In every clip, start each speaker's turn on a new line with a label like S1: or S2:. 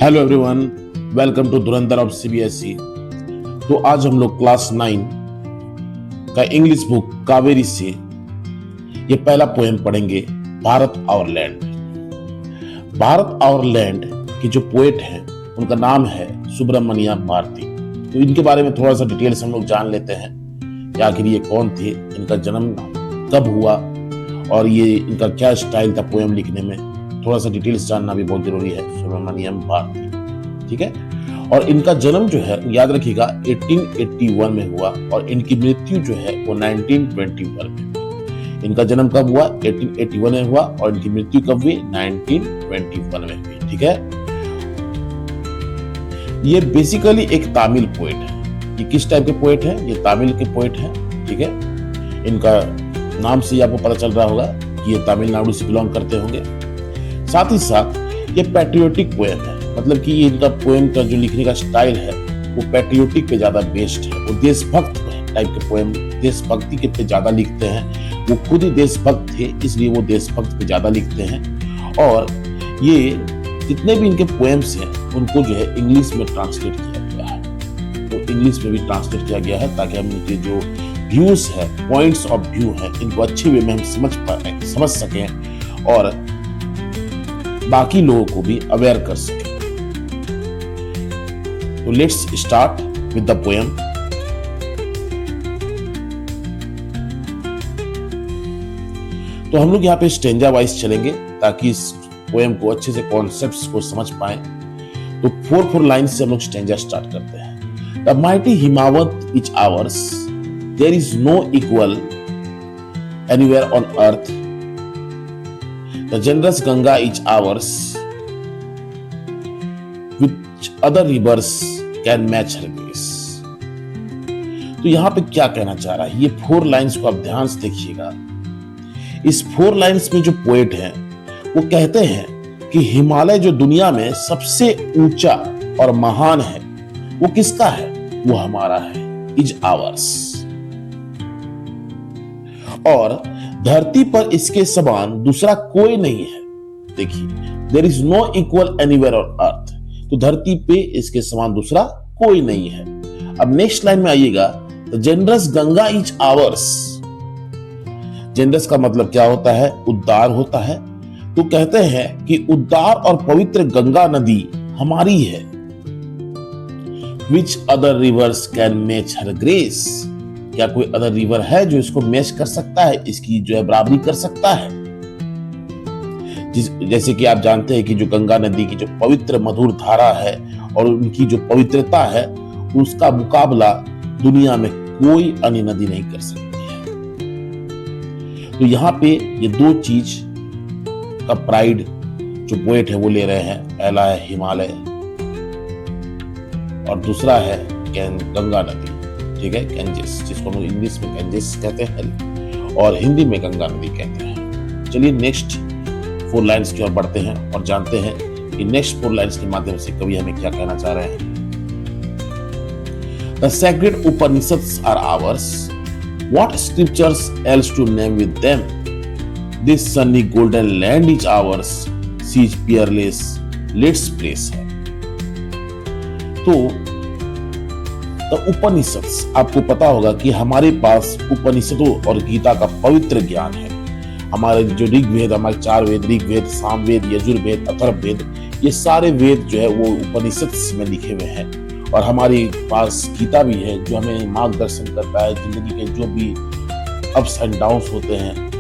S1: Hello everyone, welcome to Dhurandhar of CBSE. तो आज हम लोग क्लास 9 का इंग्लिश बुक कावेरी से ये पहला पोएम पढ़ेंगे, Bharat our land. Bharat our land के जो पोएट हैं उनका नाम है सुब्रमण्यम भारती। तो इनके बारे में थोड़ा सा डिटेल्स हम लोग जान लेते हैं कि आखिर ये कौन थे, इनका जन्म कब हुआ और ये इनका क्या स्टाइल था पोएम लिखने में। थोड़ा सा डिटेल्स जानना भी बहुत जरूरी है। सुब्रमण्यम भारती, ठीक है। और इनका जन्म जो है याद रखिएगा 1881 में हुआ और इनकी मृत्यु जो है वो 1921 में। इनका जन्म कब हुआ? 1881 में हुआ और इनकी मृत्यु कब हुई? 1921 में हुई, ठीक है। ये बेसिकली एक तमिल पोएट है। ये किस टाइप के पोएट है? ये तमिल के पोएट है, ठीक है। इनका नाम से आपको पता चल रहा होगा कि ये तमिलनाडु से बिलोंग करते होंगे। साथ ही साथ ये पैट्रियोटिक पोएम है, मतलब कि ये इनका पोएम का जो लिखने का स्टाइल है वो पैट्रियोटिक पे ज्यादा बेस्ड है। वो देशभक्त टाइप के पोएम, देशभक्ति के पे ज्यादा लिखते हैं। वो खुद ही देशभक्त थे, इसलिए वो देशभक्त पे ज्यादा लिखते हैं। और ये जितने भी इनके पोएम्स हैं उनको जो है इंग्लिश में ट्रांसलेट किया गया है। तो इंग्लिश में भी ट्रांसलेट किया गया है ताकि हम इनके जो व्यूज है, पॉइंट्स ऑफ व्यू है, इनको अच्छे वे में हम समझ सकें और बाकी लोगों को भी अवेयर कर सके। तो let's start with the poem. तो हम लोग यहाँ पे स्टेंजा वाइज चलेंगे ताकि इस पोएम को अच्छे से कॉन्सेप्ट्स को समझ पाए। तो 4 लाइन्स से हम लोग स्टेंजा स्टार्ट करते हैं। The mighty Himavat is ours, there is no equal anywhere on earth. The generous Ganga is ours, which other rivers can match her grace। तो यहां पे क्या कहना चाह रहा है? ये 4 लाइन्स को आप ध्यान से देखिएगा। इस 4 लाइन्स में जो पोएट हैं वो कहते हैं कि हिमालय जो दुनिया में सबसे ऊंचा और महान है वो किसका है? वो हमारा है, इज आवर्स। और धरती पर इसके समान दूसरा कोई नहीं है। देखिए, there is no equal anywhere on earth. तो धरती पे इसके समान दूसरा कोई नहीं है। अब नेक्स्ट लाइन में आइएगा, the generous Ganga is ours. Generous का मतलब क्या होता है? उदार होता है। तो कहते हैं कि उदार और पवित्र गंगा नदी हमारी है। Which other rivers can match her grace. क्या कोई अदर रिवर है जो इसको मैच कर सकता है, इसकी जो है बराबरी कर सकता है? जैसे कि आप जानते हैं कि जो गंगा नदी की जो पवित्र मधुर धारा है और उनकी जो पवित्रता है उसका मुकाबला दुनिया में कोई अन्य नदी नहीं कर सकती है। तो यहाँ पे ये 2 चीज का प्राइड जो पोएट है वो ले रहे हैं। पहला है हिमालय और दूसरा है गंगा नदी, ठीक है, गंजेस, जिसको हम इंग्लिश में गंजेस कहते हैं और हिंदी में गंगा नदी कहते हैं। चलिए नेक्स्ट 4 लाइन्स की ओर बढ़ते हैं और जानते हैं कि नेक्स्ट 4 लाइन्स के माध्यम से कवि हमें क्या कहना चाह रहे हैं। The sacred Upanishads are ours. What scriptures else to name with them? This sunny golden land is ours. She is peerless. Let's praise her. तो उपनिषद्स, आपको पता होगा कि हमारे पास उपनिषदों और गीता का पवित्र ज्ञान है। हमारे जो ऋग्वेद, हमारे 4 वेद, ऋग्वेद, सामवेद, यजुर्वेद, अथर्ववेद, ये सारे वेद जो है वो उपनिषद्स में लिखे हुए हैं। और हमारे पास गीता भी है जो हमें मार्गदर्शन करता है। जिंदगी के जो भी अप्स एंड डाउन्स होते हैं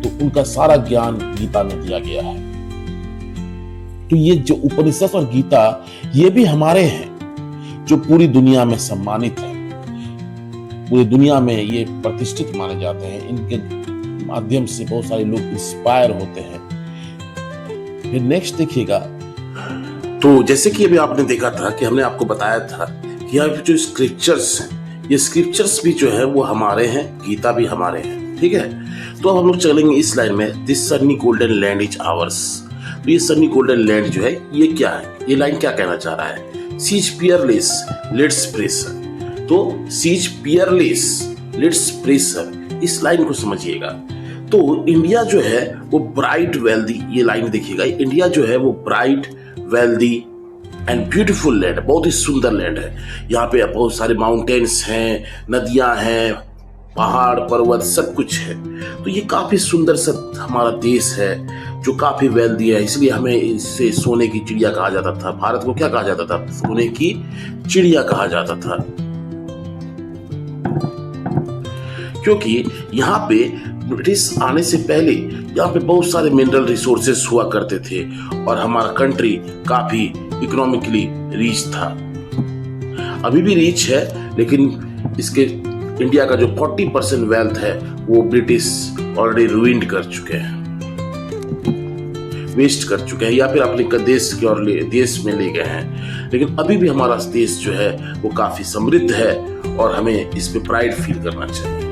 S1: तो उनका सारा ज्ञान गीता में दिया गया है। तो ये जो उपनिषद और गीता ये भी हमारे हैं जो पूरी दुनिया में सम्मानित है। पूरी दुनिया में ये प्रतिष्ठित माने जाते हैं। इनके माध्यम से बहुत सारे लोग इंस्पायर होते हैं। फिर नेक्स्ट देखिएगा, तो जैसे कि अभी आपने देखा था कि हमने आपको बताया था कि यहाँ जो स्क्रिप्चर्स हैं, ये स्क्रिप्चर्स भी जो है वो हमारे हैं, गीता भी हमारे हैं, ठीक है। तो अब हम लोग चलेंगे इस लाइन में, this Sunny golden land is ours. तो ये सनी गोल्डन लैंड जो है ये क्या है? ये लाइन क्या कहना चाह रहा है? She is peerless, let's praise her। तो she is peerless, let's praise her, इस लाइन को समझिएगा। तो इंडिया जो है वो ब्राइट वेल्दी, ये लाइन देखिएगा, इंडिया जो है वो bright wealthy and beautiful land, बहुत ही सुंदर लैंड है। यहाँ पे बहुत सारे माउंटेन्स हैं, नदियां हैं, पहाड़ पर्वत सब कुछ है। तो ये काफी सुंदर सा हमारा देश है जो काफी वेल्दी है, इसलिए हमें इसे सोने की चिड़िया कहा जाता था। भारत को क्या कहा जाता था? सोने की चिड़िया कहा जाता था, क्योंकि यहाँ पे ब्रिटिश आने से पहले यहाँ पे बहुत सारे मिनरल रिसोर्सेस हुआ करते थे और हमारा कंट्री काफी इकोनॉमिकली रिच था। अभी भी रिच है, लेकिन इसके इंडिया का जो 40% वेल्थ है वो ब्रिटिश ऑलरेडी रुइंड कर चुके हैं, वेस्ट कर चुके हैं, या फिर अपने देश के और देश में ले गए हैं। लेकिन अभी भी हमारा देश जो है वो काफी समृद्ध है और हमें इस पे प्राइड फील करना चाहिए।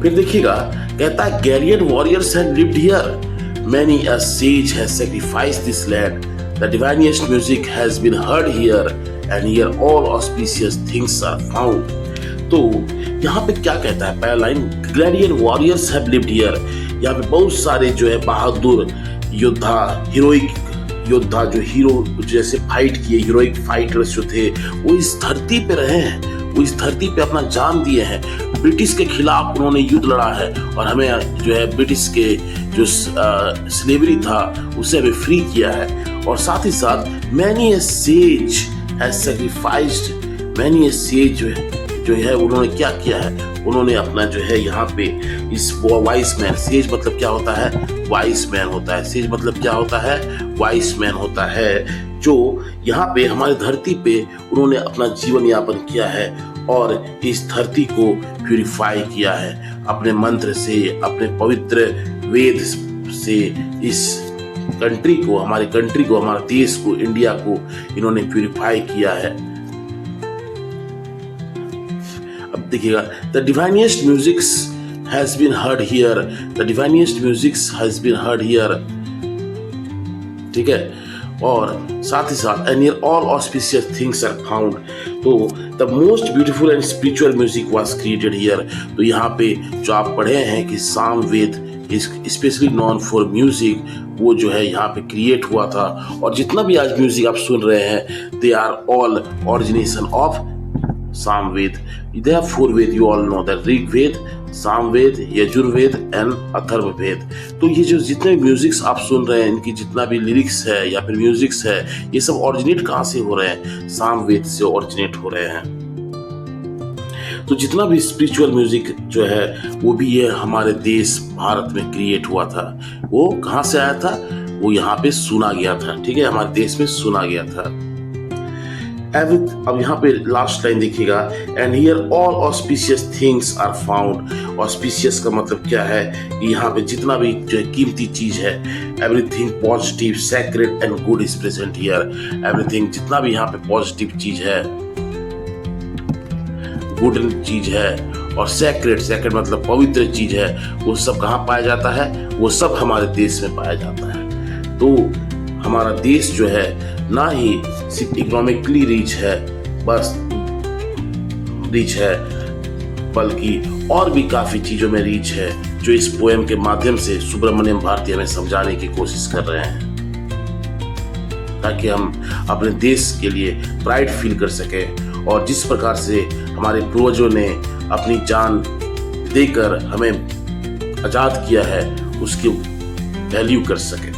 S1: फिर देखिएगा, कहता है gallant warriors had lived here, many a sage has sacrificed this land, the divinest music has been heard here and here all auspicious things are found. तो यहाँ पे क्या कहता है? पहला line, gallant warriors have lived here, यहाँ पे बहुत सारे जो है बहादुर योद्धा, हीरोइक योद्धा, जो हीरो जैसे फाइट किए, हीरोइक फाइटर्स जो थे वो इस धरती पे रहे हैं, वो इस धरती पे अपना जान दिए हैं। ब्रिटिश के खिलाफ उन्होंने युद्ध लड़ा है और हमें जो है ब्रिटिश के जो स्लेवरी था उसे हमें फ्री किया है। और साथ ही साथ many a says has sacrificed, many a says जो है उन्होंने क्या किया है? उन्होंने अपना जो है यहाँ पे इस वाइस मैन, सेज मतलब क्या होता है? वाइस मैन होता है। सेज मतलब क्या होता है? वाइस मैन होता है, जो यहाँ पे हमारी धरती पे उन्होंने अपना जीवन यापन किया है और इस धरती को प्यूरिफाई किया है अपने मंत्र से, अपने पवित्र वेद से। इस कंट्री को, हमारे कंट्री को, हमारे देश को, इंडिया को इन्होंने प्यूरिफाई किया है। अब देखिएगा, the divinest musics has been heard here, the divinest musics has been heard here, ठीक है। और साथ ही साथ and here all auspicious things are found, तो the most beautiful and spiritual music was created here. तो यहाँ पे जो आप पढ़े हैं कि Samaveda specially known for music, वो जो है यहाँ पे क्रिएट हुआ था। और जितना भी आज म्यूजिक आप सुन रहे हैं, they are all origination of Samaveda. There are 4 Veda, you all know that, Rig Veda, Samaveda, Yajurveda and Atharvaveda. तो ये जो जितने म्यूजिक्स आप सुन रहे हैं, इनकी जितना भी लिरिक्स है या फिर म्यूजिक्स है, ये सब ओरिजिनेट कहाँ से हो रहे हैं? सामवेद से ओरिजिनेट हो रहे हैं। तो जितना भी स्पिरिचुअल म्यूजिक जो है वो भी ये हमारे देश भारत में क्रिएट हुआ था। वो कहाँ से आया था? वो यहाँ पे सुना गया था, ठीक है, हमारे देश में सुना गया था। अब यहाँ पे लास्ट लाइन देखिएगा, and here all auspicious things are found. Auspicious का मतलब क्या है? कि यहाँ पे जितना भी जो कीमती चीज है, everything positive, sacred and good is present here. Everything, जितना भी यहाँ पे पॉजिटिव चीज है, गुड चीज है, और सैक्रेड मतलब पवित्र चीज है, वो सब कहाँ पाया जाता है? वो सब हमारे देश में पाया जाता है। तो हमारा देश जो है ना ही सिर्फ इकोनॉमिकली रिच है, बस रिच है, बल्कि और भी काफी चीजों में रिच है, जो इस पोएम के माध्यम से सुब्रमण्यम भारती हमें समझाने की कोशिश कर रहे हैं, ताकि हम अपने देश के लिए प्राइड फील कर सकें और जिस प्रकार से हमारे पूर्वजों ने अपनी जान देकर हमें आजाद किया है उसकी वैल्यू कर सके।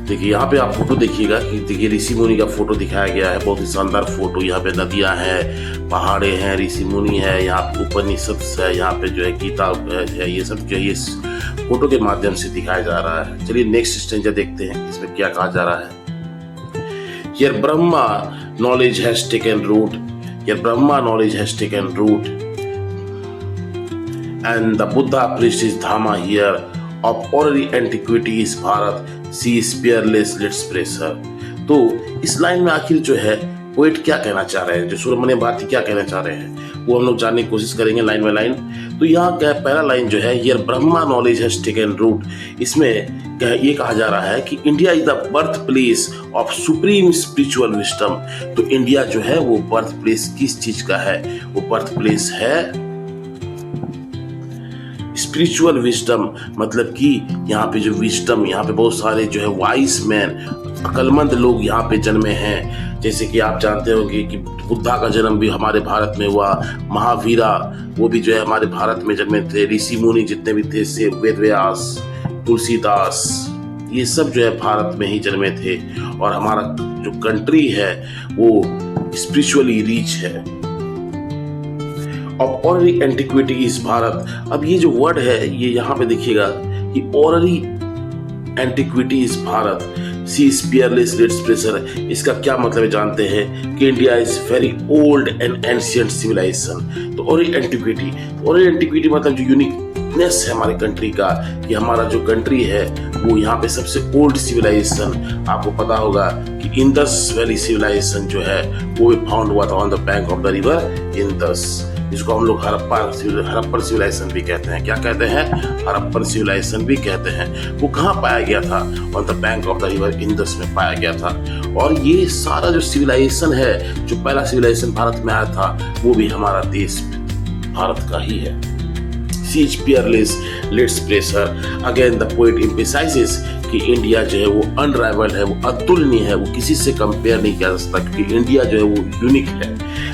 S1: देखिए यहाँ पे आप फोटो देखिएगा कि देखिए ऋषि मुनि का फोटो दिखाया गया है, बहुत ही शानदार फोटो। यहाँ पे नदियां हैं, पहाड़े हैं, ऋषि मुनि है, यहाँ पे उपनिषद है, यहाँ पे जो है गीता है, ये सब जो है इस फोटो के माध्यम से दिखाया जा रहा है। चलिए नेक्स्ट स्टेंजा देखते हैं, इसमें क्या कहा जा रहा है। Here Brahma knowledge has taken root, here Brahma knowledge has taken root, and the Buddha preached his Dhamma here, of hoary antiquity is Bharat, she is peerless, let's praise her। तो इस लाइन में आखिर जो है poet क्या कहना चाह रहे हैं, जो सुब्रमण्यम भारती क्या कहना चाह रहे हैं, वो हम लोग जानने की कोशिश करेंगे लाइन बाय लाइन। तो यहाँ क्या पहला लाइन जो है, here Brahma knowledge has taken root, इसमें ये कहा जा रहा है कि India is the birth place of supreme spiritual wisdom. तो इंडिया जो है वो बर्थ प्लेस किस चीज का है? वो बर्थ प्लेस है स्पिरिचुअल विजडम, मतलब कि यहाँ पे जो विजडम, यहाँ पे बहुत सारे जो है वाइस मैन, अक्लमंद लोग यहाँ पे जन्मे हैं। जैसे कि आप जानते होंगे कि बुद्धा का जन्म भी हमारे भारत में हुआ, महावीरा वो भी जो है हमारे भारत में जन्मे थे, ऋषि मुनि जितने भी थे, से वेद व्यास, तुलसीदास, ये सब जो है भारत में ही जन्मे थे। और हमारा जो कंट्री है वो स्पिरिचुअली रिच है। अब ऑनरी एंटिक्विटी इज भारत, अब ये जो वर्ड है ये यहाँ पे देखिएगा कि hoary antiquity is Bharat, sea spearless lets pressure, इसका क्या मतलब है जानते हैं कि India is very old and ancient civilisation. तो ऑनरी एंटिक्विटी मतलब जो यूनिकनेस है हमारे कंट्री का, कि हमारा जो कंट्री है वो यहाँ पे सबसे ओल्ड सिविलाइजेशन, आपको पता होगा कि इंडस वैली सिविलाइजेशन जो है वो भी फाउंड हुआ था on the bank of the river Indus, जिसको हम लोग हड़प्पन सिविलाइजेशन भी कहते हैं। क्या कहते हैं? हड़प्पन सिविलाइजेशन भी कहते हैं। वो कहाँ पाया गया था? On the bank of the river Indus में पाया गया था। और ये सारा जो सिविलाइजेशन है, जो पहला सिविलाइजेशन भारत में आया था, वो भी हमारा देश भारत का ही है। Siege peerless, let's pressure. Again, the poet emphasizes कि इंडिया जो है वो अनराइवल्ड है, वो अतुलनीय है, वो किसी से कंपेयर नहीं किया जा सकता, क्योंकि इंडिया जो है वो यूनिक है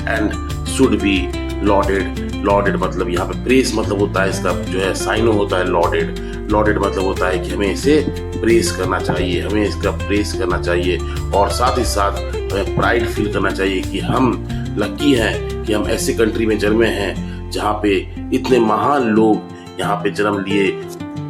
S1: एंड शुड बी लॉडेड मतलब यहाँ पे प्रेस मतलब होता है, इसका जो है साइनो होता है लॉडेड मतलब होता है कि हमें इसे प्रेस करना चाहिए, हमें इसका प्रेस करना चाहिए। और साथ ही साथ हमें प्राइड फील करना चाहिए कि हम लकी हैं कि हम ऐसे कंट्री में जन्मे हैं जहाँ पे इतने महान लोग यहाँ पे जन्म लिए,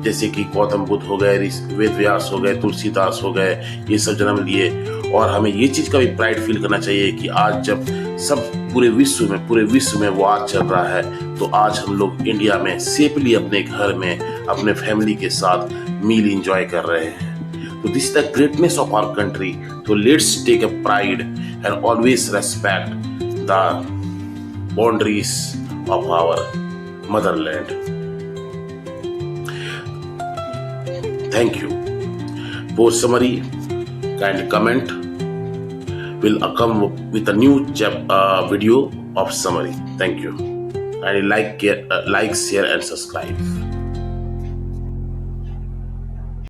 S1: जैसे कि गौतम बुद्ध हो गए, वेद व्यास हो गए, तुलसीदास हो गए, ये सब जन्म लिए। और हमें ये चीज़ का भी प्राइड फील करना चाहिए कि आज जब सब पूरे विश्व में वो आज चल रहा है, तो आज हम लोग इंडिया में सेफली अपने घर में अपने फैमिली के साथ मील एंजॉय कर रहे हैं। तो this is the greatness of our country. तो let's take a pride and always respect the boundaries of our motherland. Thank you. For summary, kind comment will come with a new video of summary. Thank you. And like, share and subscribe.